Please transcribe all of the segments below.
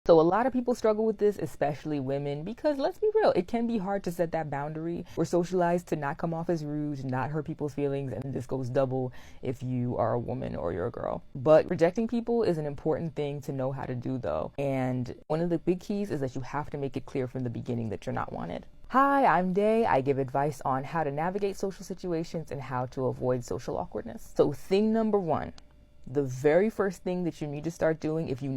So a lot of people struggle with this, especially women, because let's be real, it can be hard to set that boundary. We're socialized to not come off as rude, to not hurt people's feelings, and this goes double if you are a woman or you're a girl. But rejecting people is an important thing to know how to do, though. And one of the big keys is that you have to make it clear from the beginning that you're not wanted. Hi, I'm Day. I give advice on how to navigate social situations and how to avoid social awkwardness. So thing number one, the very first thing that you need to start doing if you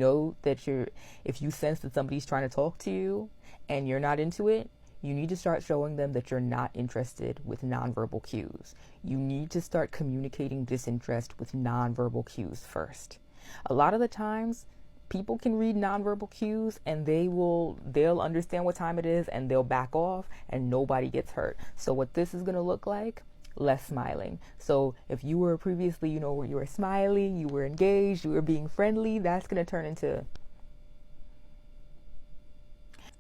sense that somebody's trying to talk to you and you're not into it, you need to start showing them that you're not interested with nonverbal cues. You need to start communicating disinterest with nonverbal cues first. A lot of the times, people can read nonverbal cues and they'll understand what time it is and they'll back off and nobody gets hurt. So what this is going to look like, less smiling. So if you were previously, you were smiling, you were engaged, you were being friendly, that's going to turn into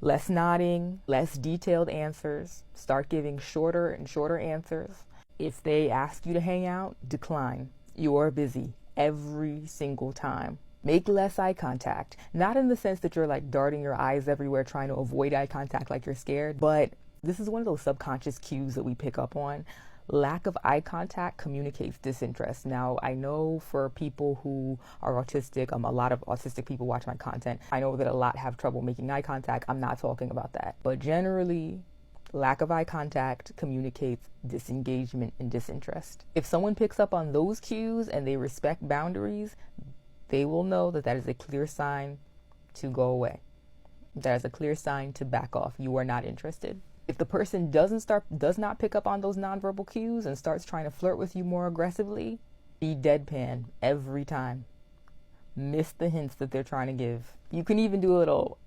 less nodding, less detailed answers. Start giving shorter and shorter answers. If they ask you to hang out, decline. You're busy every single time. Make less eye contact. Not in the sense that you're like darting your eyes everywhere trying to avoid eye contact like you're scared, but this is one of those subconscious cues that we pick up on. Lack of eye contact communicates disinterest. Now, I know for people who are autistic, a lot of autistic people watch my content. I know that a lot have trouble making eye contact. I'm not talking about that. But generally, lack of eye contact communicates disengagement and disinterest. If someone picks up on those cues and they respect boundaries, they will know that that is a clear sign to go away. That is a clear sign to back off. You are not interested. If the person does not pick up on those nonverbal cues and starts trying to flirt with you more aggressively, be deadpan every time. Miss the hints that they're trying to give. You can even do a little,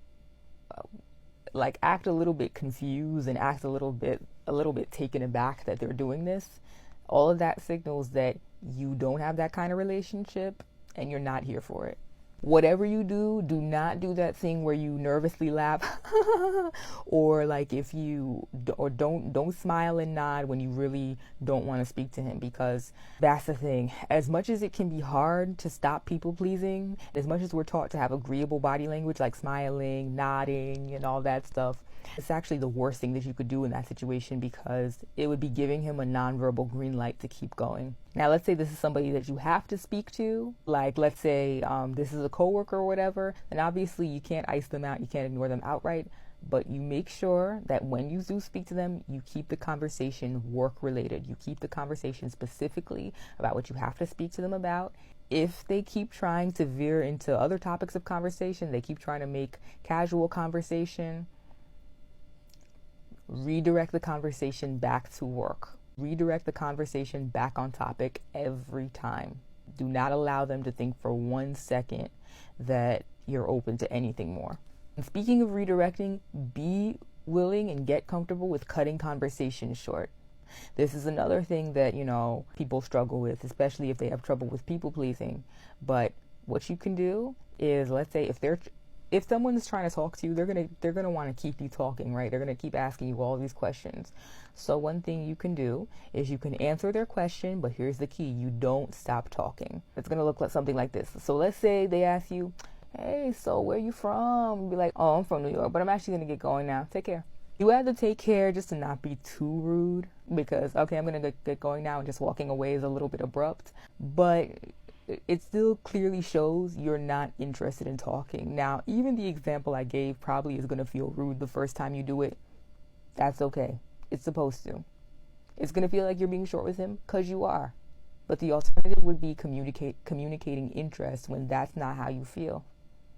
act a little bit confused and act a little bit taken aback that they're doing this. All of that signals that you don't have that kind of relationship and you're not here for it. Whatever you do, do not do that thing where you nervously laugh or don't smile and nod when you really don't want to speak to him, because that's the thing. As much as it can be hard to stop people pleasing, as much as we're taught to have agreeable body language like smiling, nodding, and all that stuff, it's actually the worst thing that you could do in that situation, because it would be giving him a nonverbal green light to keep going. Now, let's say this is somebody that you have to speak to, like let's say this is a coworker or whatever, and obviously you can't ice them out, you can't ignore them outright, but you make sure that when you do speak to them, you keep the conversation work related. You keep the conversation specifically about what you have to speak to them about. If they keep trying to veer into other topics of conversation, they keep trying to make casual conversation, redirect the conversation back to work. Redirect the conversation back on topic every time. Do not allow them to think for 1 second that you're open to anything more. And speaking of redirecting, be willing and get comfortable with cutting conversations short. This is another thing that, people struggle with, especially if they have trouble with people pleasing. But what you can do is, let's say if someone is trying to talk to you, they're gonna want to keep you talking, right? They're gonna keep asking you all these questions. So one thing you can do is you can answer their question, but here's the key: you don't stop talking. It's gonna look like something like this. So let's say they ask you, "Hey, so where you from?" You'd be like, "Oh, I'm from New York, but I'm actually gonna get going now. Take care." You have to take care just to not be too rude, because okay, I'm gonna get going now, and just walking away is a little bit abrupt, but it still clearly shows you're not interested in talking. Now, even the example I gave probably is going to feel rude the first time you do it. That's okay. It's supposed to. It's going to feel like you're being short with him, because you are. But the alternative would be communicating interest when that's not how you feel.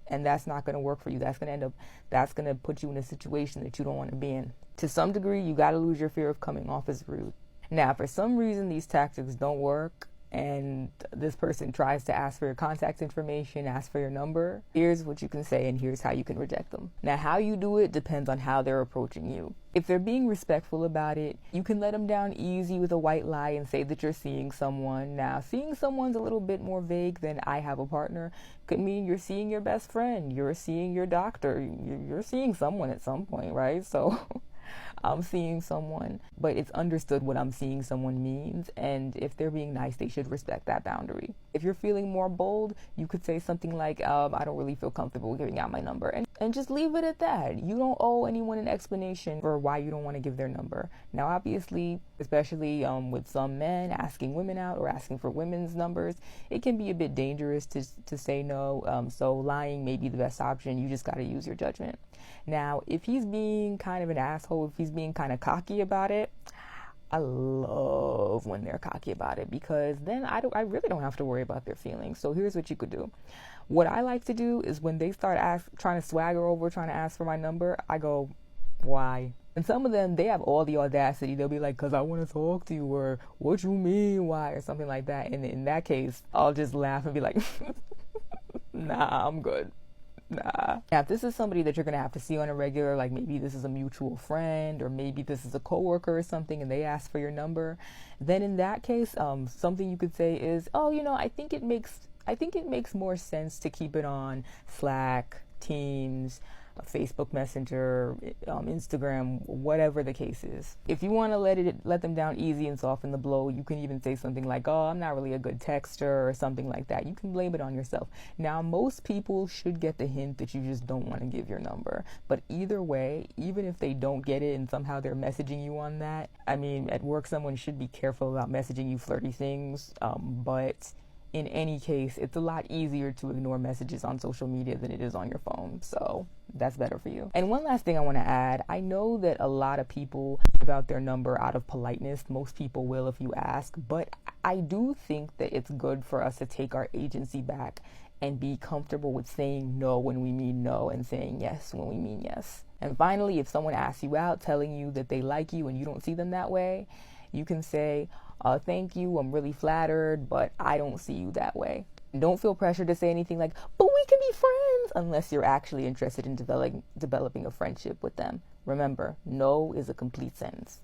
And that's not going to work for you. That's going to put you in a situation that you don't want to be in. To some degree, you got to lose your fear of coming off as rude. Now, for some reason, these tactics don't work, and this person tries to ask for your contact information, ask for your number, here's what you can say and here's how you can reject them. Now, how you do it depends on how they're approaching you. If they're being respectful about it, you can let them down easy with a white lie and say that you're seeing someone. Now, seeing someone's a little bit more vague than "I have a partner." Could mean you're seeing your best friend, you're seeing your doctor, you're seeing someone at some point, right? So I'm seeing someone, but it's understood what I'm seeing someone means, and if they're being nice, they should respect that boundary. If you're feeling more bold, you could say something like, I don't really feel comfortable giving out my number, and just leave it at that. You don't owe anyone an explanation for why you don't want to give their number. Now, obviously, especially with some men asking women out or asking for women's numbers, it can be a bit dangerous to say no. So lying may be the best option. You just got to use your judgment. Now, if he's being kind of an asshole, if he's being kind of cocky about it, I love when they're cocky about it, because then I really don't have to worry about their feelings. So here's what you could do. What I like to do is when they start trying to swagger over, trying to ask for my number, I go, why? And some of them, they have all the audacity. They'll be like, because I want to talk to you, or what you mean, why, or something like that. And in that case, I'll just laugh and be like, nah, I'm good. Nah. Now, if this is somebody that you're going to have to see on a regular, like maybe this is a mutual friend, or maybe this is a coworker or something, and they ask for your number, then in that case, something you could say is, oh, I think it makes more sense to keep it on Slack, Teams, Facebook Messenger, Instagram, whatever the case is. If you want to let them down easy and soften the blow, you can even say something like, oh, I'm not really a good texter, or something like that. You can blame it on yourself. Now, most people should get the hint that you just don't want to give your number. But either way, even if they don't get it and somehow they're messaging you on that, I mean, at work, someone should be careful about messaging you flirty things, but in any case, it's a lot easier to ignore messages on social media than it is on your phone. So that's better for you. And one last thing I want to add, I know that a lot of people give out their number out of politeness. Most people will if you ask, but I do think that it's good for us to take our agency back and be comfortable with saying no when we mean no and saying yes when we mean yes. And finally, if someone asks you out, telling you that they like you and you don't see them that way, you can say, thank you, I'm really flattered, but I don't see you that way. Don't feel pressured to say anything like, but we can be friends, unless you're actually interested in developing a friendship with them. Remember, no is a complete sentence.